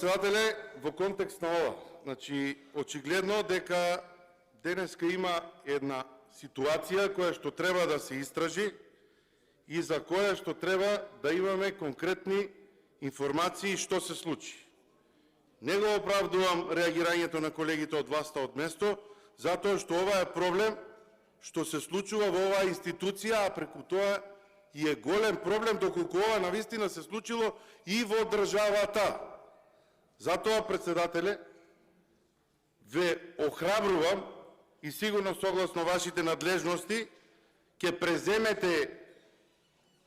Председателе, во контекст на ова, значи, очигледно дека денеска има една ситуација која што треба да се истражи и за која што треба да имаме конкретни информации што се случи. Не го оправдувам реагирањето на колегите од власта од место, затоа што ова е проблем што се случува во оваа институција, а преку тоа и е голем проблем доколку ова навистина се случило и во државата. Затоа, председателе, ве охрабрувам и сигурно согласно вашите надлежности ќе преземете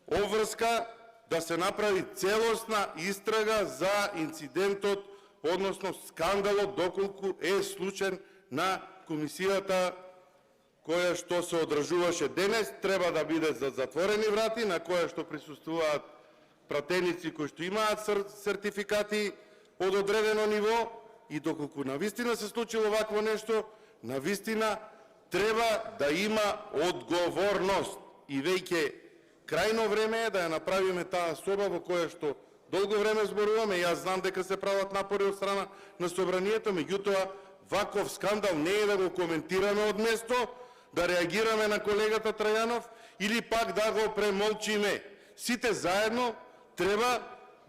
обврска да се направи целосна истрага за инцидентот, односно скандалот, доколку е случај на комисијата која што се одржуваше денес, треба да биде за затворени врати, на која што присуствуваат пратеници кои што имаат сертификати од одредено ниво, и доколку навистина се случило вакво нешто, навистина треба да има одговорност. И веќе крајно време е да ја направиме таа соба во која што долго време зборуваме. Јас знам дека се прават напори од страна на собранието, меѓутоа ваков скандал не е да го коментираме од место, да реагираме на колегата Трајанов или пак да го премолчиме. Сите заедно треба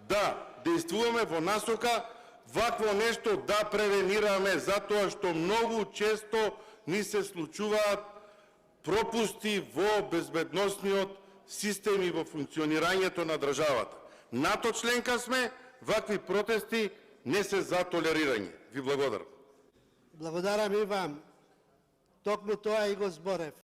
да действуваме во насока вакво нешто да превенираме, затоа што многу често ни се случуваат пропусти во безбедносниот систем и во функционирањето на државата. НАТО членка сме, вакви протести не се за толерирање. Ви благодарам. Благодарам и вам. Токму тоа и го зборев.